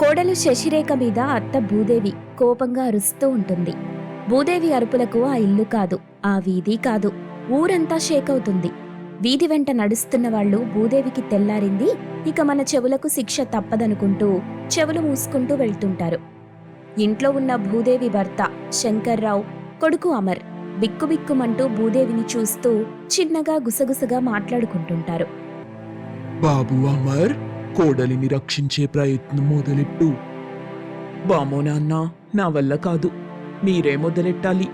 కోడలు శశిరేఖ మీద అత్త భూదేవి కోపంగా అరుస్తూ ఉంటుంది. భూదేవి అరుపులకు ఆ ఇల్లు కాదు, ఆ వీధి కాదు, ఊరంతా షేకవుతుంది. వీధి వెంట నడుస్తున్న వాళ్ళు భూదేవికి తెల్లారింది, ఇక మన చెవులకు శిక్ష తప్పదనుకుంటూ చెవులు మూసుకుంటూ వెళ్తుంటారు. ఇంట్లో ఉన్న భూదేవి భర్త శంకర్రావు, కొడుకు అమర్ బిక్కుబిక్కుమంటూ భూదేవిని చూస్తూ చిన్నగా గుసగుసగా మాట్లాడుకుంటుంటారు. బాబు అమర్, కోడలిని రక్షించే ప్రయత్నం మొదలెట్టు. బామో నాన్న, నా వల్ల కాదు, మీరే మొదలెట్టాలి.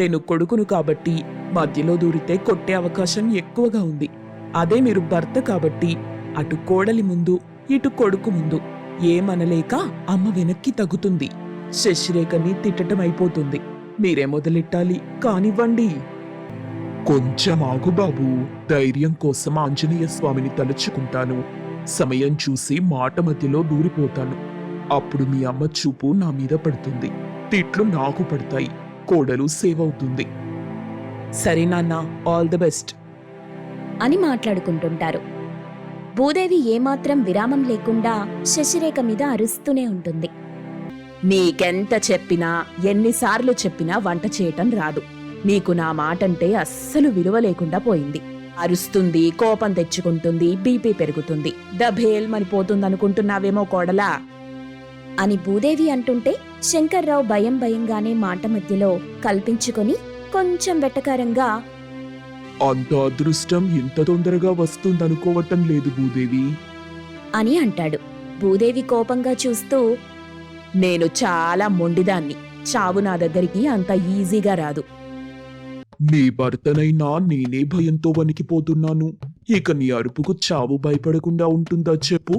నేను కొడుకును కాబట్టి మధ్యలో దూరితే కొట్టే అవకాశం ఎక్కువగా ఉంది. అదే మీరు భర్త కాబట్టి అటు కోడలి ముందు ఇటు కొడుకు ముందు ఏమనలేక అమ్మ వెనక్కి తగ్గుతుంది. శశిరేఖని తిట్టటం అయిపోతుంది. మీరే మొదలెట్టాలి, కానివ్వండి. కొంచెం ఆగు బాబు, ధైర్యం కోసం ఆంజనేయ స్వామిని తలుచుకుంటాను. సమయం చూసి మాట మధ్యలో దూరిపోతాను. అప్పుడు మీ అమ్మ చూపు నా మీద పడుతుంది, తిట్లు నాకు పడతాయి, కోడలు సేవ్ అవుతుంది. సరే నాన్న, ఆల్ ది బెస్ట్ అని మాట్లాడుకుంటుంటారు. భూదేవి ఏమాత్రం విరామం లేకుండా శశిరేఖ మీద అరుస్తూనే ఉంటుంది. నీకెంత చెప్పినా ఎన్నిసార్లు చెప్పినా వంట చేయటం రాదు. నీకు నా మాటంటే అస్సలు విలువ లేకుండా పోయింది. అరుస్తుంది, కోపం తెచ్చుకుంటుంది, బీపీ పెరుగుతుంది, దభేల్ మరిపోతుందనుకుంటున్నావేమో కోడలా అని భూదేవి అంటుంటే శంకర్రావు భయం భయంగానే మాట మధ్యలో కల్పించుకొని కొంచెం వెటకారంగా, అంత అదృష్టం ఇంత తొందరగా వస్తుందనుకోవటం లేదు భూదేవి అని అంటాడు. భూదేవి కోపంగా చూస్తూ, నేను చాలా మొండిదాన్ని. చావు నా దగ్గరికి అంత ఈజీగా రాదు. నీ భర్తనైనా నేనే భయంతో వణికిపోతున్నాను. ఇక నీ అరుపుకు చావు భయపడకుండా ఉంటుందా చెప్పు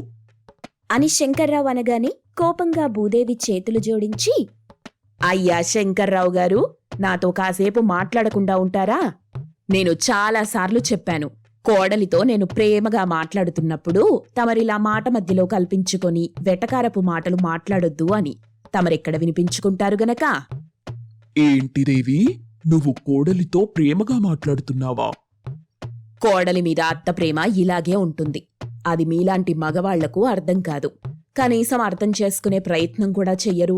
అని శంకర్రావు అనగానే కోపంగా భూదేవి చేతులు జోడించి, అయ్యా శంకర్రావు గారు, నాతో కాసేపు మాట్లాడకుండా ఉంటారా? నేను చాలాసార్లు చెప్పాను, కోడలితో నేను ప్రేమగా మాట్లాడుతున్నప్పుడు తమరిలా మాట మధ్యలో కల్పించుకొని వెటకారపు మాటలు మాట్లాడొద్దు అని. తమరెక్కడ వినిపించుకుంటారు గనక. ఏంటి దేవి, నువ్వు కోడలితో ప్రేమగా మాట్లాడుతున్నావా? కోడలి మీద అత్త ప్రేమ ఇలాగే ఉంటుంది. అది మీలాంటి మగవాళ్లకు అర్థం కాదు. కనీసం అర్థం చేసుకునే ప్రయత్నం కూడా చెయ్యరు.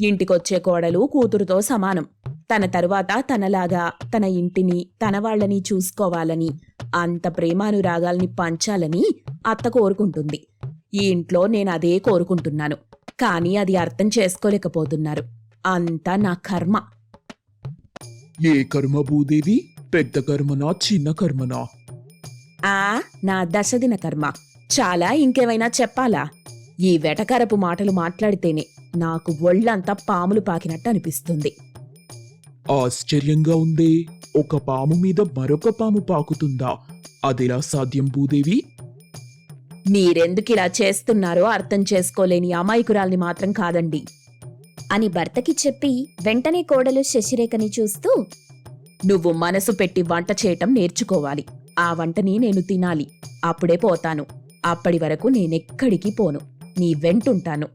ఇంటికొచ్చే కోడలు కూతురుతో సమానం. తన తరువాత తనలాగా తన ఇంటిని తన వాళ్లని చూసుకోవాలని, అంత ప్రేమానురాగాల్ని పంచాలని అత్త కోరుకుంటుంది. ఈ ఇంట్లో నేను అదే కోరుకుంటున్నాను. కానీ అది అర్థం చేసుకోలేకపోతున్నారు. అంతా నా కర్మ. ఏ కర్మ భూదేవి? పెద్ద కర్మనా చిన్న కర్మనా? నా దశదిన కర్మ. చాలా ఇంకేమైనా చెప్పాలా? ఈ వెటకరపు మాటలు మాట్లాడితేనే నాకు ఒళ్లంతా పాములు పాకినట్టు అనిపిస్తుంది. ఆశ్చర్యంగా ఉందే, ఒక పాము మీద మరొక పాము పాకుతుందా? అదెలా సాధ్యం భూదేవి? మీరెందుకిలా చేస్తున్నారో అర్థం చేసుకోలేని అమాయకురాల్ని మాత్రం కాదండి అని భర్తకి చెప్పి వెంటనే కోడలు శశిరేఖని చూస్తూ, నువ్వు మనసు పెట్టి వంట చేయటం నేర్చుకోవాలి. ఆ వంటని నేను తినాలి. అప్పుడే పోతాను. అప్పటి వరకు నేనెక్కడికి పోను. నీ వెంటుంటాను.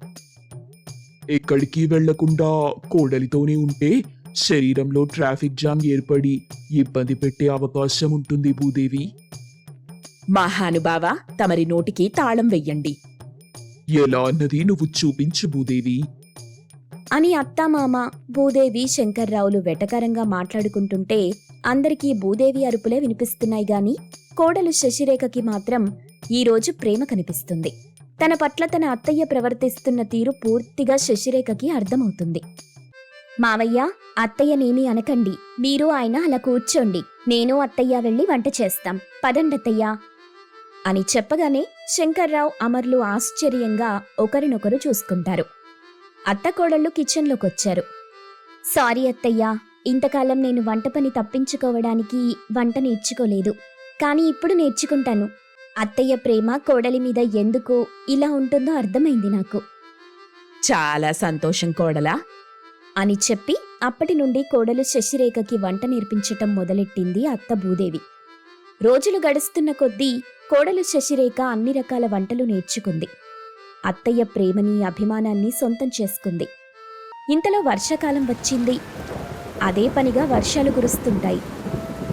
ఎక్కడికి వెళ్లకుండా కోడలితోనే ఉంటే శరీరంలో ట్రాఫిక్ జామ్ ఏర్పడి ఇబ్బంది పెట్టే అవకాశం ఉంటుంది భూదేవి. మహానుభావ, తమరి నోటికి తాళం వెయ్యండి. ఎలా అన్నది నువ్వు చూపించు భూదేవి అని అత్తామామ భూదేవి శంకర్రావులు వెటకారంగా మాట్లాడుకుంటుంటే అందరికీ భూదేవి అరుపులే వినిపిస్తున్నాయి గాని కోడలు శశిరేఖకి మాత్రం ఈరోజు ప్రేమ కనిపిస్తుంది. తన పట్ల తన అత్తయ్య ప్రవర్తిస్తున్న తీరు పూర్తిగా శశిరేఖకి అర్థమవుతుంది. మావయ్య, అత్తయ్యనేమీ అనకండి. మీరు ఆయన అలా కూర్చోండి. నేను అత్తయ్య వెళ్ళి వంట చేస్తాం. పదండత్తయ్యా అని చెప్పగానే శంకర్రావు అమర్లు ఆశ్చర్యంగా ఒకరినొకరు చూసుకుంటారు. అత్తకోడళ్ళు కిచెన్లోకొచ్చారు. సారీ అత్తయ్యా, ఇంతకాలం నేను వంట పని తప్పించుకోవడానికి వంట నేర్చుకోలేదు. కానీ ఇప్పుడు నేర్చుకుంటాను. అత్తయ్య ప్రేమ కోడలి మీద ఎందుకు ఇలా ఉంటుందో అర్థమైంది నాకు. చాలా సంతోషం కోడలా అని చెప్పి అప్పటి నుండి కోడలు శశిరేఖకి వంట నేర్పించటం మొదలెట్టింది అత్త భూదేవి. రోజులు గడుస్తున్న కొద్దీ కోడలు శశిరేఖ అన్ని రకాల వంటలు నేర్చుకుంది. అత్తయ్య ప్రేమని, అభిమానాన్ని సొంతం చేసుకుంది. ఇంతలో వర్షాకాలం వచ్చింది. అదే పనిగా వర్షాలు కురుస్తుంటాయి.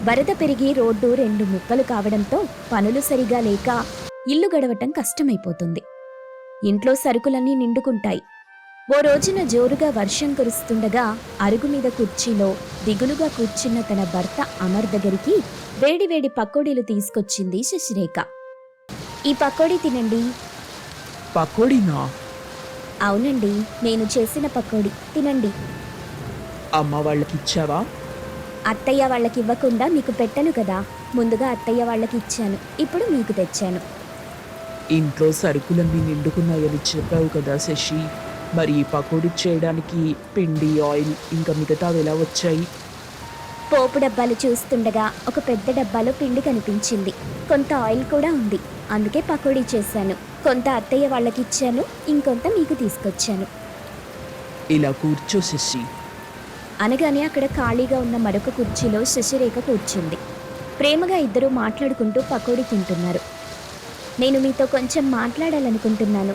వరద పెరిగి రోడ్డు 2 ముక్కలు కావడంతో పనులు సరిగా లేక ఇల్లు గడవటం కష్టమైపోతుంది. ఇంట్లో సరుకులన్నీ నిండుకుంటాయి. ఓ రోజున జోరుగా వర్షం కురుస్తుండగా అరుగు మీద కుర్చీలో దిగులుగా కూర్చున్న తన భర్త అమర్ దగ్గరికి వేడివేడి పకోడీలు తీసుకొచ్చింది శశిరేఖ. ఈ పకోడీ తినండి. పకోడీనా? అవునండి, నేను చేసిన పకోడీ తినండి. అమ్మ వాళ్ళకిచ్చావా? అత్తయ్య వాళ్ళకి ఇవ్వకుండా మీకు పెట్టను కదా, ముందుగా అత్తయ్య వాళ్ళకి ఇచ్చాను, ఇప్పుడు మీకు తెచ్చాను. ఇంట్లో సరుకులన్నీ నిండుకున్నాయని చెప్పావు కదా శశి, మరి ఈ పకోడీ చేయడానికి పిండి, ఆయిల్ ఇంకా మిగతావి ఎలా వచ్చాయి? పోపు డబ్బాలు చూస్తుండగా ఒక పెద్ద డబ్బాలో పిండి కనిపించింది, కొంత ఆయిల్ కూడా ఉంది. అందుకే పకోడీ చేశాను. కొంత అత్తయ్య వాళ్ళకి ఇచ్చాను, ఇంకొంత మీకు తీసుకొచ్చాను. ఇలా కూర్చో శశి. అనగానే అక్కడ ఖాళీగా ఉన్న మరొక కుర్చీలో శశిరేఖ కూర్చుంది. ప్రేమగా ఇద్దరూ మాట్లాడుకుంటూ పకోడీ తింటున్నారు. నేను మీతో కొంచెం మాట్లాడాలనుకుంటున్నాను.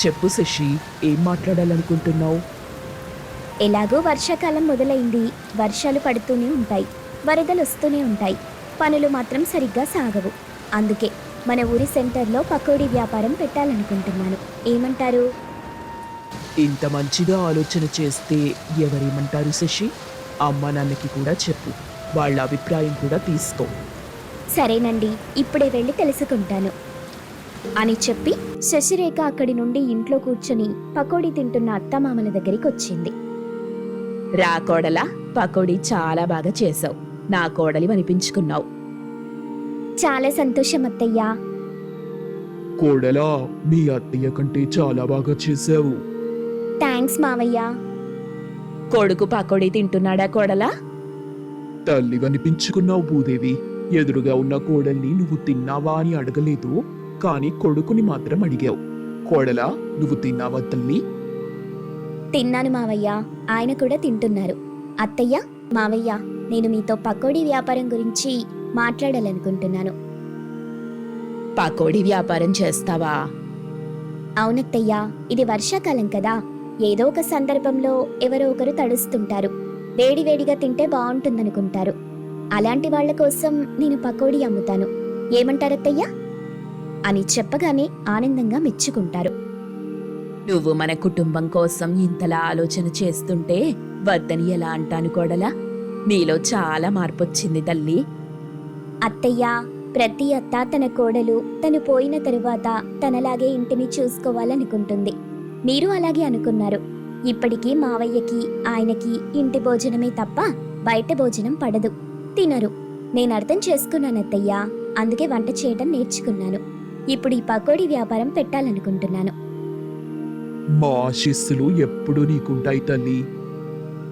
చెప్పు శశి, ఏం మాట్లాడాలనుకుంటున్నావు? ఎలాగో వర్షాకాలం మొదలైంది, వర్షాలు పడుతూనే ఉంటాయి, వరదలు వస్తూనే ఉంటాయి, పనులు మాత్రం సరిగ్గా సాగవు. అందుకే మన ఊరి సెంటర్లో పకోడీ వ్యాపారం పెట్టాలనుకుంటున్నాను. ఏమంటారు? ఇంత మంచిగా ఆలోచన చేస్తే ఎవరేమంటారు శశి? అమ్మ నాన్నకి కూడా చెప్పు, వాళ్ళ అభిప్రాయం కూడా తీసుకో. సరేనండి, ఇప్పుడే వెళ్ళి తెలుసుకుంటాను అని చెప్పి శశిరేఖ అక్కడి నుండి ఇంట్లో కూర్చొని పకోడీ తింటున్న అత్తమామల దగ్గరికి వచ్చింది. రా కోడలా, పకోడీ చాలా బాగా చేసావు. నా కోడలి అనిపించుకున్నావు. చాలా సంతోషం అత్తయ్యా. కోడలా, మీ అత్తయ్య కంటే చాలా బాగా చేసావు. థ్యాంక్స్ మావయ్య. కొడుకు పకోడీ తింటున్నాడా కోడలా? తల్లి అనిపించుకున్నావు భూదేవి. ఎదురుగా ఉన్న కోడల్ని నువ్వు తిన్నావా అని అడగలేదు, కానీ కొడుకుని మాత్రం అడిగావు. కోడలా, నువ్వు తిన్నావా తల్లి? తిన్నాను మావయ్య, ఆయన కూడా తింటున్నారు. అత్తయ్య, మావయ్య, నేను మీతో పకోడీ వ్యాపారం గురించి మాట్లాడాలనుకుంటున్నాను. పకోడీ వ్యాపారం చేస్తావా? అవునత్తయ్యా, ఇది వర్షాకాలం కదా, ఏదో ఒక సందర్భంలో ఎవరో ఒకరు తడుస్తుంటారు, వేడివేడిగా తింటే బాగుంటుందనుకుంటారు. అలాంటి వాళ్ల కోసం నేను పకోడీ అమ్ముతాను. ఏమంటారత్తయ్యా అని చెప్పగానే ఆనందంగా మెచ్చుకుంటారు. నువ్వు మన కుటుంబం కోసం ఇంతలా ఆలోచన చేస్తుంటే వద్దని ఎలా అంటాను కోడలా? నీలో చాలా మార్పొచ్చింది తల్లి. అత్తయ్యా, ప్రతి అత్త తన కోడలు తను పోయిన తరువాత తనలాగే ఇంటిని చూసుకోవాలనుకుంటుంది. మీరు అలాగే అనుకున్నారు. ఇప్పటికీ మావయ్యకి ఆయనకి ఇంటి భోజనమే తప్ప బయట భోజనం పడదు, తినరు. నేను అర్థం చేసుకున్నానత్తయ్యా, అందుకే వంట చేయటం నేర్చుకున్నాను. ఇప్పుడు ఈ పకోడీ వ్యాపారం పెట్టాలనుకుంటున్నాను మా ఆశీస్సులు ఎప్పుడూ నీకుంటాయి తల్లి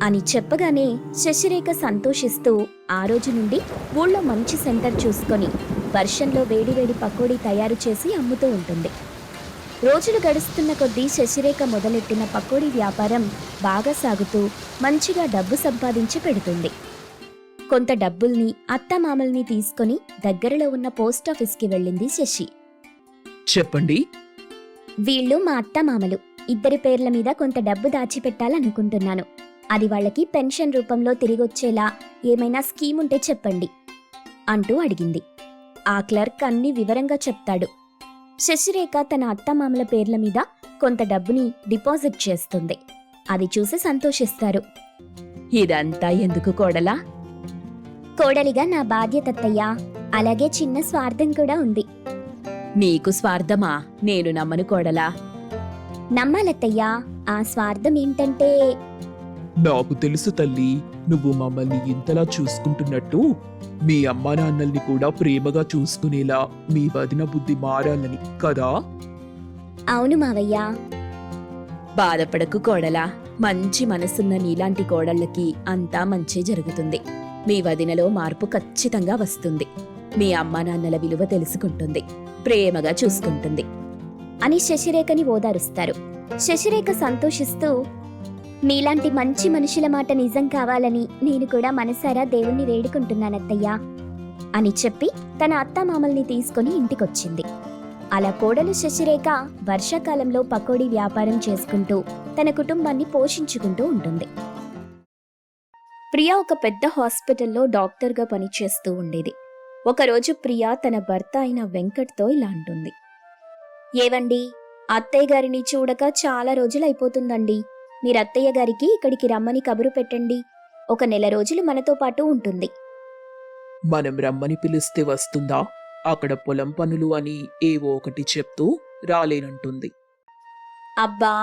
అని చెప్పగానే శశిరేఖ సంతోషిస్తూ ఆ రోజు నుండి ఊళ్ళో మంచి సెంటర్ చూసుకొని వర్షంలో వేడివేడి పకోడీ తయారు చేసి అమ్ముతూ ఉంటుంది. రోజులు గడుస్తున్న కొద్దీ శశిరేఖ మొదలెట్టిన పకోడీ వ్యాపారం బాగా సాగుతూ మంచిగా డబ్బు సంపాదించి పెడుతుంది. కొంత డబ్బుల్ని అత్తమామల్ని తీసుకొని దగ్గరలో ఉన్న పోస్టాఫీస్కి వెళ్ళింది శశి. చెప్పండి. వీళ్ళు మా అత్తమామలు, ఇద్దరి పేర్ల మీద కొంత డబ్బు దాచిపెట్టాలనుకుంటున్నాను. అది వాళ్ళకి పెన్షన్ రూపంలో తిరిగొచ్చేలా ఏమైనా స్కీమ్ ఉంటే చెప్పండి అంటూ అడిగింది. ఆ క్లర్క్ అన్ని వివరంగా చెప్తాడు. శశిరేఖ తన అత్తమామల పేర్ల మీద కొంత డబ్బుని డిపాజిట్ చేస్తుంది. అది చూసి సంతోషిస్తారు. ఇదంతా ఎందుకు కోడలా? కోడలిగా నా బాధ్యత అత్తయ్యా, అలాగే చిన్న స్వార్థం కూడా ఉంది. నీకు స్వార్థమా? నేను నమ్మను కోడలా. నమ్మాలత్తయ్యా. ఆ స్వార్థం ఏంటంటే, నాకు తెలుసు తల్లి, నువ్వు మమ్మల్ని ఇంతలా చూసుకుంటున్నట్టు మీ అమ్మా నాన్నల్ని కూడా ప్రేమగా చూసుకునేలా మీ వదిన బుద్ధి మారాలని కదా. అవును మావయ్యా. బాధపడకు కోడలా, మంచి మనసున్న నీలాంటి కోడళ్ళకి అంతా మంచి జరుగుతుంది. మీ వదినలో మార్పు ఖచ్చితంగా వస్తుంది. మీ అమ్మా నాన్నల విలువ తెలుసుకుంటుంది, ప్రేమగా చూసుకుంటుంది అని శశిరేఖని ఓదారుస్తారు. శశిరేఖ సంతోషిస్తూ, మీలాంటి మంచి మనుషుల మాట నిజం కావాలని నేను కూడా మనసారా దేవుణ్ణి వేడుకుంటున్నానత్తయ్యా అని చెప్పి తన అత్తామామల్ని తీసుకుని ఇంటికొచ్చింది. అలా కోడలు శశిరేఖ వర్షాకాలంలో పకోడీ వ్యాపారం చేసుకుంటూ తన కుటుంబాన్ని పోషించుకుంటూ ఉంటుంది. ప్రియా ఒక పెద్ద హాస్పిటల్లో డాక్టర్గా పనిచేస్తూ ఉండేది. ఒకరోజు ప్రియా తన భర్త అయిన వెంకట్తో ఇలా అంటుంది. ఏవండి, అత్తయ్య గారిని చూడక చాలా రోజులైపోతుందండి. మీరు అత్తయ్య గారికి ఇక్కడికి రమ్మని కబురు పెట్టండి. ఒక నెల రోజులు మనతో పాటు ఉంటుంది. మనం రమ్మని పిలిస్తే వస్తుందా? అక్కడ పొలం పనులు అని ఏవో ఒకటి చెప్తూ రాలేనంటుంది. అబ్బా,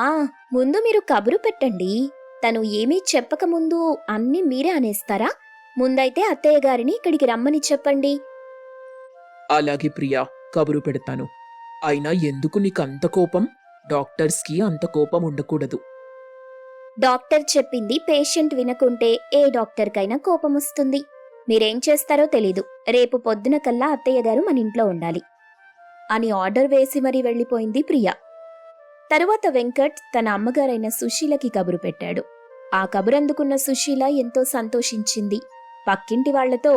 ముందు మీరు కబురు పెట్టండి. తను ఏమీ చెప్పకముందు అన్నీ మీరే అనేస్తారా? ముందైతే అత్తయ్య గారిని ఇక్కడికి రమ్మని చెప్పండి. అలాగే ప్రియా, కబురు పెడతాను. అయినా ఎందుకు నీకంత కోపం? డాక్టర్స్కి అంత కోపం ఉండకూడదు. డాక్టర్ చెప్పింది పేషెంట్ వినకుంటే ఏ డాక్టర్కైనా కోపం వస్తుంది. మీరేం చేస్తారో తెలీదు. రేపు పొద్దున కల్లా అత్తయ్య గారు మన ఇంట్లో ఉండాలి అని ఆర్డర్ వేసి మరీ వెళ్ళిపోయింది ప్రియా. తరువాత వెంకట్ తన అమ్మగారైన సుశీలకి కబురు పెట్టాడు. ఆ కబురందుకున్న సుశీల ఎంతో సంతోషించింది. పక్కింటి వాళ్లతో,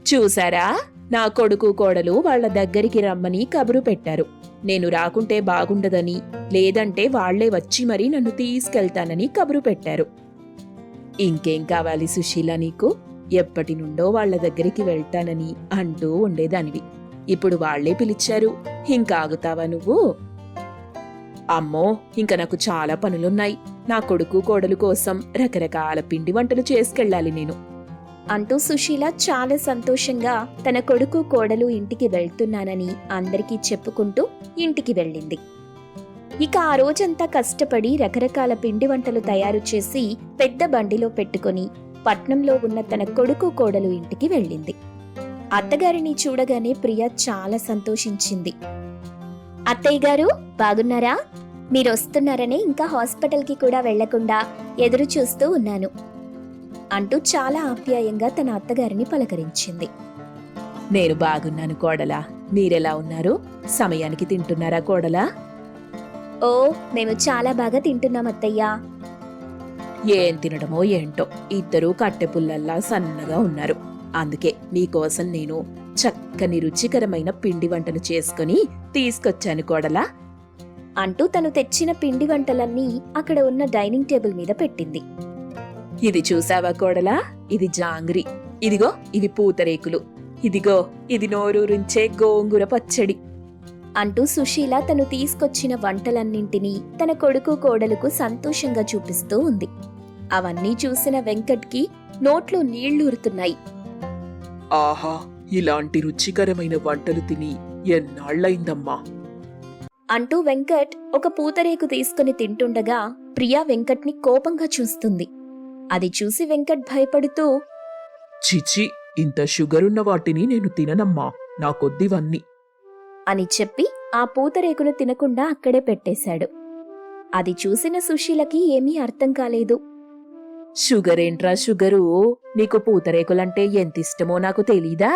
చూసారా, నా కొడుకు కోడలు వాళ్ళ దగ్గరికి రమ్మని కబురు పెట్టారు. నేను రాకుంటే బాగుండదని, లేదంటే వాళ్లే వచ్చి మరీ నన్ను తీసుకెళ్తానని కబురు పెట్టారు. ఇంకేం కావాలి సుశీల నీకు? ఎప్పటి నుండో వాళ్ల దగ్గరికి వెళ్తానని అంటూ ఉండేదానివి. ఇప్పుడు వాళ్లే పిలిచారు, ఇంకా ఆగుతావా నువ్వు? అమ్మో, ఇంక నాకు చాలా పనులున్నాయి. నా కొడుకు కోడలు కోసం రకరకాల పిండి వంటలు చేసుకెళ్ళాలి నేను అంటూ సుశీల చాలా సంతోషంగా తన కొడుకు కోడలు ఇంటికి వెళ్తున్నానని అందరికీ చెప్పుకుంటూ ఇంటికి వెళ్ళింది. ఇక ఆ రోజంతా కష్టపడి రకరకాల పిండి వంటలు తయారు చేసి పెద్ద బండిలో పెట్టుకుని పట్నంలో ఉన్న తన కొడుకు కోడలు ఇంటికి వెళ్ళింది. అత్తగారిని చూడగానే ప్రియ చాలా సంతోషించింది. అత్తయ్య గారు బాగున్నారా? మీరొస్తున్నారనే ఇంకా హాస్పిటల్కి కూడా వెళ్లకుండా ఎదురు చూస్తూ ఉన్నాను అంటూ చాలా ఆప్యాయంగా తన అత్తగారిని పలకరించింది. నేను బాగున్నాను కోడలా. మీరెలా ఉన్నారు? సమయానికి తింటున్నారా కోడలా? ఓ, మేము చాలా బాగా తింటున్నాం అత్తయ్యా. ఏం తినడమో ఏంటో, ఇద్దరూ కట్టెపుల్లల్లా సన్నగా ఉన్నారు. అందుకే మీకోసం నేను చక్కని రుచికరమైన పిండి వంటలు చేసుకుని తీసుకొచ్చాను కోడలా అంటూ తను తెచ్చిన పిండి వంటలన్నీ అక్కడ ఉన్న డైనింగ్ టేబుల్ మీద పెట్టింది. ఇది చూసావా కోడలా? ఇది జాంగ్రీ. ఇదిగో ఇవి పూతరేకులు. ఇదిగో ఇది నోరూరించే గోంగూర పచ్చడి అంటూ సుశీల తను తీసుకొచ్చిన వంటలన్నింటినీ తన కొడుకు కోడలుకు సంతోషంగా చూపిస్తూ ఉంది. అవన్నీ చూసిన వెంకట్కి నోట్లో నీళ్లూరుతున్నాయి. ఆహా, ఇలాంటి రుచికరమైన వంటలు తిని ఎన్నాళ్లయిందమ్మా అంటూ వెంకట్ ఒక పూతరేకు తీసుకుని తింటుండగా ప్రియా వెంకట్ని కోపంగా చూస్తుంది. అది చూసి వెంకట్ భయపడుతూ, చిచి, ఇంత షుగరున్న వాటిని నేను తిననమ్మా, నాకొద్దివన్నీ అని చెప్పి ఆ పూతరేకును తినకుండా అక్కడే పెట్టేశాడు. అది చూసిన సుశీలకి ఏమీ అర్థం కాలేదు. షుగరేంట్రా షుగరు? నీకు పూతరేకులంటే ఎంతిష్టమో నాకు తెలీదా?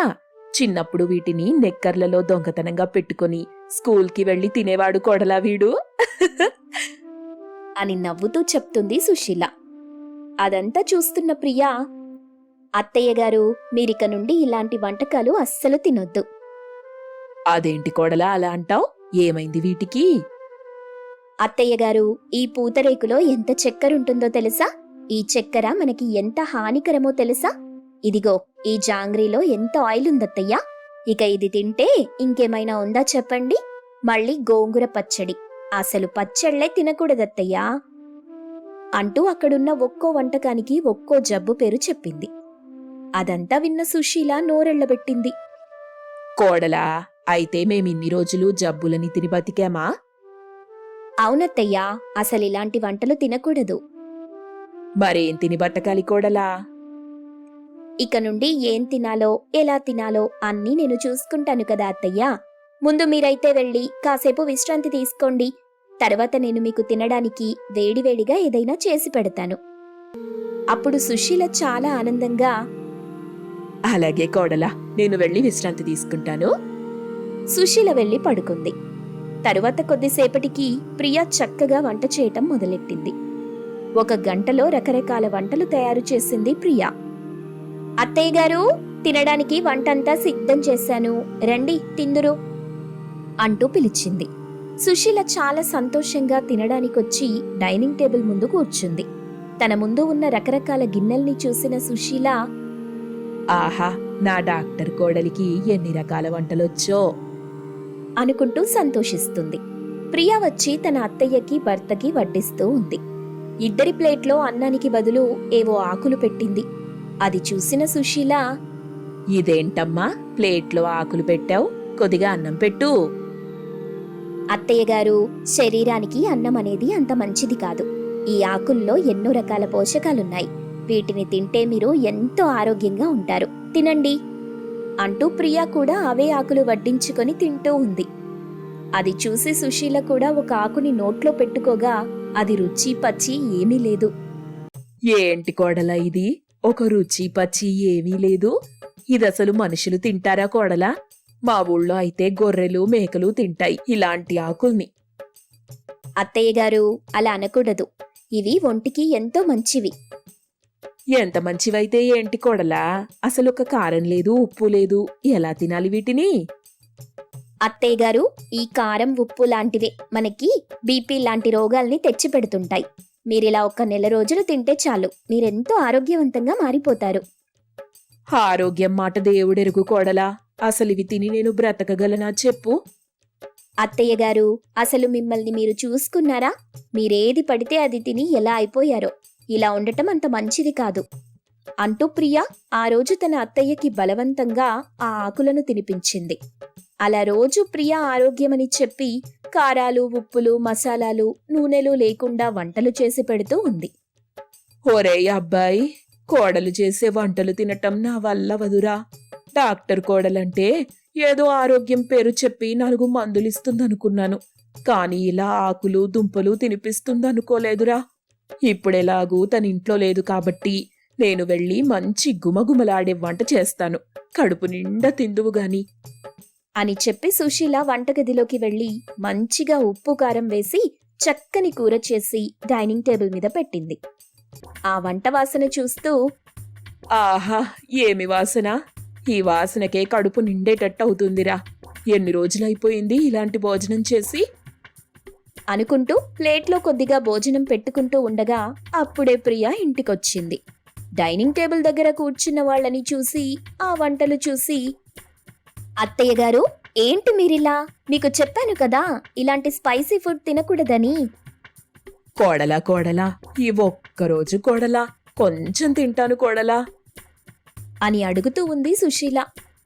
చిన్నప్పుడు వీటిని నెక్కర్లలో దొంగతనంగా పెట్టుకుని స్కూల్కి వెళ్లి తినేవాడు కోడలా వీడు అని నవ్వుతూ చెప్తుంది సుశీల. అదంతా చూస్తున్న ప్రియా, అత్తయ్య గారు, మీరిక నుండి ఇలాంటి వంటకాలు అస్సలు తినొద్దు. అదేంటి కోడలా అలా అంటావ్? ఏమైంది వీటికి? అత్తయ్య గారు, ఈ పూతరేకులో ఎంత చక్కెరుంటుందో తెలుసా? ఈ చక్కెర మనకి ఎంత హానికరమో తెలుసా? ఇదిగో ఈ జాంగ్రీలో ఎంత ఆయిల్ ఉందత్తయ్యా. ఇక ఇది తింటే ఇంకేమైనా ఉందా చెప్పండి? మళ్ళీ గోంగూర పచ్చడి. అసలు పచ్చళ్లే తినకూడదత్తయ్యా అంటూ అక్కడున్న ఒక్కో వంటకానికి ఒక్కో జబ్బు పేరు చెప్పింది. అదంతా విన్న సుశీల నోరెళ్లబెట్టింది. కోడలా, అయితే మేమిన్ని రోజులు జబ్బులని తిని బతికామా? అవునత్తయ్యా, అసలిలాంటి వంటలు తినకూడదు. మరేం తిని బట్టకాలి కోడలా? ఇక నుండి ఏం తినాలో ఎలా తినాలో అన్నీ నేను చూసుకుంటాను కదా అత్తయ్యా. ముందు మీరైతే వెళ్ళి కాసేపు విశ్రాంతి తీసుకోండి. తర్వాత నేను మీకు తినడానికి వేడివేడిగా ఏదైనా చేసి పెడతాను. అప్పుడు సుశీల చాలా ఆనందంగా, అలాగే కోడలా, నేను వెళ్ళి విశ్రాంతి తీసుకుంటాను. సుశీల వెళ్ళి పడుకుంది. తరువాత కొద్దిసేపటికి ప్రియా చక్కగా వంట చేయటం మొదలెట్టింది. 1 గంటలో రకరకాల వంటలు తయారు చేసింది ప్రియా. అత్తయ్య గారు, తినడానికి వంటంతా సిద్ధం చేశాను, రండి తిందురు అంటూ పిలిచింది. సుశీల చాలా సంతోషంగా తినడానికొచ్చి డైనింగ్ టేబుల్ ముందు కూర్చుంది. తన ముందు ఉన్న రకరకాల గిన్నెల్ని చూసిన సుశీల, ఆహా, నా డాక్టర్ కోడలికి ఎన్ని రకాల వంటలొచ్చో అనుకుంటూ సంతోషిస్తుంది. ప్రియా వచ్చి తన అత్తయ్యకి భర్తకి వడ్డిస్తూ ఉంది. ఇద్దరి ప్లేట్లో అన్నానికి బదులు ఏవో ఆకులు పెట్టింది. అది చూసిన సుశీల, ఇదేంటమ్మా ప్లేట్లో ఆకులు పెట్టావు, కొద్దిగా అన్నం పెట్టు. అత్తయ్య గారు, శరీరానికి అన్నం అనేది అంత మంచిది కాదు. ఈ ఆకుల్లో ఎన్నో రకాల పోషకాలున్నాయి. వీటిని తింటే మీరు ఎంతో ఆరోగ్యంగా ఉంటారు. తినండి అంటూ ప్రియా కూడా అవే ఆకులు వడ్డించుకొని తింటూ ఉంది. అది చూసి సుశీల కూడా ఒక ఆకుని నోట్లో పెట్టుకోగా అది రుచి పచ్చి ఏమీ లేదు. ఏంటి కోడలా ఇది, ఒక రుచి పచ్చి ఏమీ లేదు? ఇదసలు మనుషులు తింటారా కోడలా? మా ఊళ్ళో అయితే గొర్రెలు మేకలు తింటాయి ఇలాంటి ఆకుల్ని. అత్తయ్య గారు, అలా అనకూడదు. ఇవి ఒంటికి ఎంతో మంచివి. ఎంత మంచివైతే ఏంటి కోడలా, అసలు ఒక కారం లేదు, ఉప్పు లేదు, ఎలా తినాలి వీటిని? అత్తయ్య గారు, ఈ కారం ఉప్పు లాంటివే మనకి బీపీ లాంటి రోగాల్ని తెచ్చిపెడుతుంటాయి. మీరిలా ఒక నెల రోజులు తింటే చాలు, మీరెంతో ఆరోగ్యవంతంగా మారిపోతారు. ఆరోగ్యం మాట దేవుడెరుగు కోడలా, అసలు ఇవి తిని నేను బ్రతకగలనా చెప్పు? అత్తయ్య గారు, అసలు మిమ్మల్ని మీరు చూసుకున్నారా? మీరేది పడితే అది తిని ఎలా అయిపోయారో. ఇలా ఉండటం అంత మంచిది కాదు అంటూ ప్రియా ఆ రోజు తన అత్తయ్యకి బలవంతంగా ఆ ఆకులను తినిపించింది. అలా రోజు ప్రియా ఆరోగ్యమని చెప్పి కారాలు, ఉప్పులు, మసాలాలు, నూనెలు లేకుండా వంటలు చేసి పెడుతూ ఉంది. ఒరేయ్ అబ్బాయి, కోడలు చేసే వంటలు తినటం నా వల్ల వదురా. డాక్టర్ కోడలంటే ఏదో ఆరోగ్యం పేరు చెప్పి 4 మందులిస్తుందనుకున్నాను. కాని ఇలా ఆకులు దుంపలు తినిపిస్తుందనుకోలేదురా. ఇప్పుడెలాగూ తన ఇంట్లో లేదు కాబట్టి నేను వెళ్ళి మంచి గుమగుమలాడే వంట చేస్తాను. కడుపు నిండా తిందువు గాని అని చెప్పి సుశీల వంటగదిలోకి వెళ్లి మంచిగా ఉప్పు కారం వేసి చక్కని కూర చేసి డైనింగ్ టేబుల్ మీద పెట్టింది. ఆ వంట వాసన చూస్తూ, ఆహా ఏమి వాసన! ఈ వాసనకే కడుపు నిండేటట్టు అవుతుందిరా. ఎన్ని రోజులైపోయింది ఇలాంటి భోజనం చేసి అనుకుంటూ ప్లేట్లో కొద్దిగా భోజనం పెట్టుకుంటూ ఉండగా అప్పుడే ప్రియా ఇంటికొచ్చింది. డైనింగ్ టేబుల్ దగ్గర కూర్చున్న వాళ్ళని చూసి, ఆ వంటలు చూసి, అత్తయ్య గారు, ఏంటి మీరిలా? మీకు చెప్పాను కదా ఇలాంటి స్పైసీ ఫుడ్ తినకూడదని. కోడలా ఈ ఒక్కరోజు కోడలా, కొంచెం తింటాను కోడలా అని అడుగుతూ ఉంది సుశీల.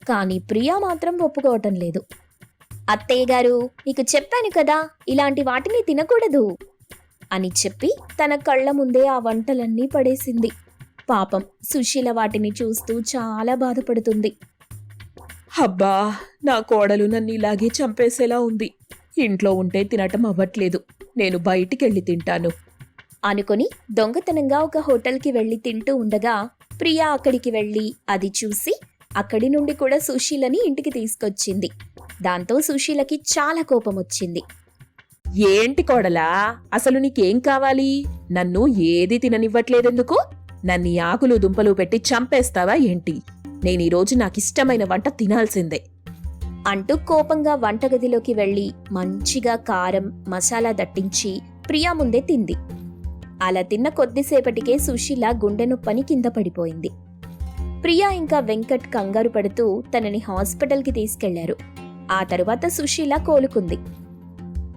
కానీ ప్రియా మాత్రం ఒప్పుకోవటం లేదు. అత్తయ్య గారు, మీకు చెప్పాను కదా ఇలాంటి వాటిని తినకూడదు అని చెప్పి తన కళ్ళ ముందే ఆ వంటలన్నీ పడేసింది. పాపం సుశీల వాటిని చూస్తూ చాలా బాధపడుతుంది. అబ్బా, నా కోడలు నన్ను ఇలాగే చంపేసేలా ఉంది. ఇంట్లో ఉంటే తినటం అవ్వట్లేదు, నేను బయటికెళ్ళి తింటాను అనుకుని దొంగతనంగా ఒక హోటల్కి వెళ్లి తింటూ ఉండగా ప్రియా అక్కడికి వెళ్లి అది చూసి అక్కడి నుండి కూడా సుశీలని ఇంటికి తీసుకొచ్చింది. దాంతో సుశీలకి చాలా కోపం వచ్చింది. ఏంటి కోడలా, అసలు నీకేం కావాలి? నన్ను ఏది తిననివ్వట్లేదెందుకు? నన్ను ఈ ఆకులు దుంపలు పెట్టి చంపేస్తావా ఏంటి? నేనీరోజు నాకిష్టమైన వంట తినాల్సిందే అంటూ కోపంగా వంటగదిలోకి వెళ్లి మంచిగా కారం, మసాలా దట్టించి ప్రియా ముందే తింది. అలా తిన్న కొద్దిసేపటికే సుశీల గుండె నొప్పని కింద పడిపోయింది. ప్రియా ఇంకా వెంకట్ కంగారు పడుతూ తనని హాస్పిటల్కి తీసుకెళ్లారు. ఆ తరువాత సుశీల కోలుకుంది.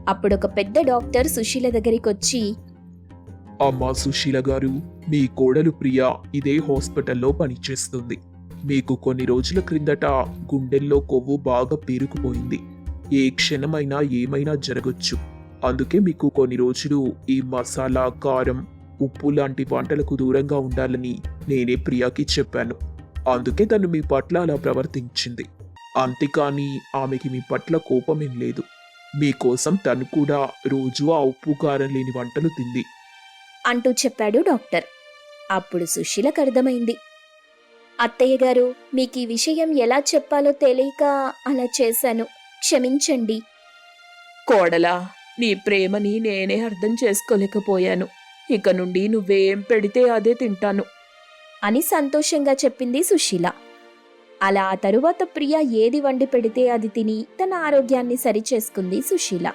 అప్పుడొక పెద్ద డాక్టర్ సుశీల దగ్గరికొచ్చి, అమ్మా సుశీల గారు, మీ కోడలు ప్రియా ఇదే హాస్పిటల్లో పనిచేస్తుంది. మీకు కొన్ని రోజుల క్రిందట గుండెల్లో కొవ్వు బాగా పేరుకుపోయింది. ఏ క్షణమైనా ఏమైనా జరగచ్చు. అందుకే మీకు కొన్ని రోజులు ఈ మసాలా, కారం, ఉప్పు లాంటి వంటలకు దూరంగా ఉండాలని నేనే ప్రియాకి చెప్పాను. అందుకే తను మీ పట్ల అలా ప్రవర్తించింది. అంతేకాని ఆమెకి మీ పట్ల కోపమేం లేదు. మీకోసం తను కూడా రోజు ఆ ఉప్పు కారం లేని వంటలు తింది అంటూ చెప్పాడు డాక్టర్. అప్పుడు సుశీలకు అర్థమైంది. అత్తయ్య గారు, మీకీ విషయం ఎలా చెప్పాలో తెలియక అలా చేశాను, క్షమించండి. కోడలా, నీ ప్రేమని నేనే అర్థం చేసుకోలేకపోయాను. ఇక నుండి నువ్వేం పెడితే అదే తింటాను అని సంతోషంగా చెప్పింది సుశీల. అలా ఆ తరువాత ప్రియా ఏది వండి పెడితే అది తిని తన ఆరోగ్యాన్ని సరిచేసుకుంది సుశీల.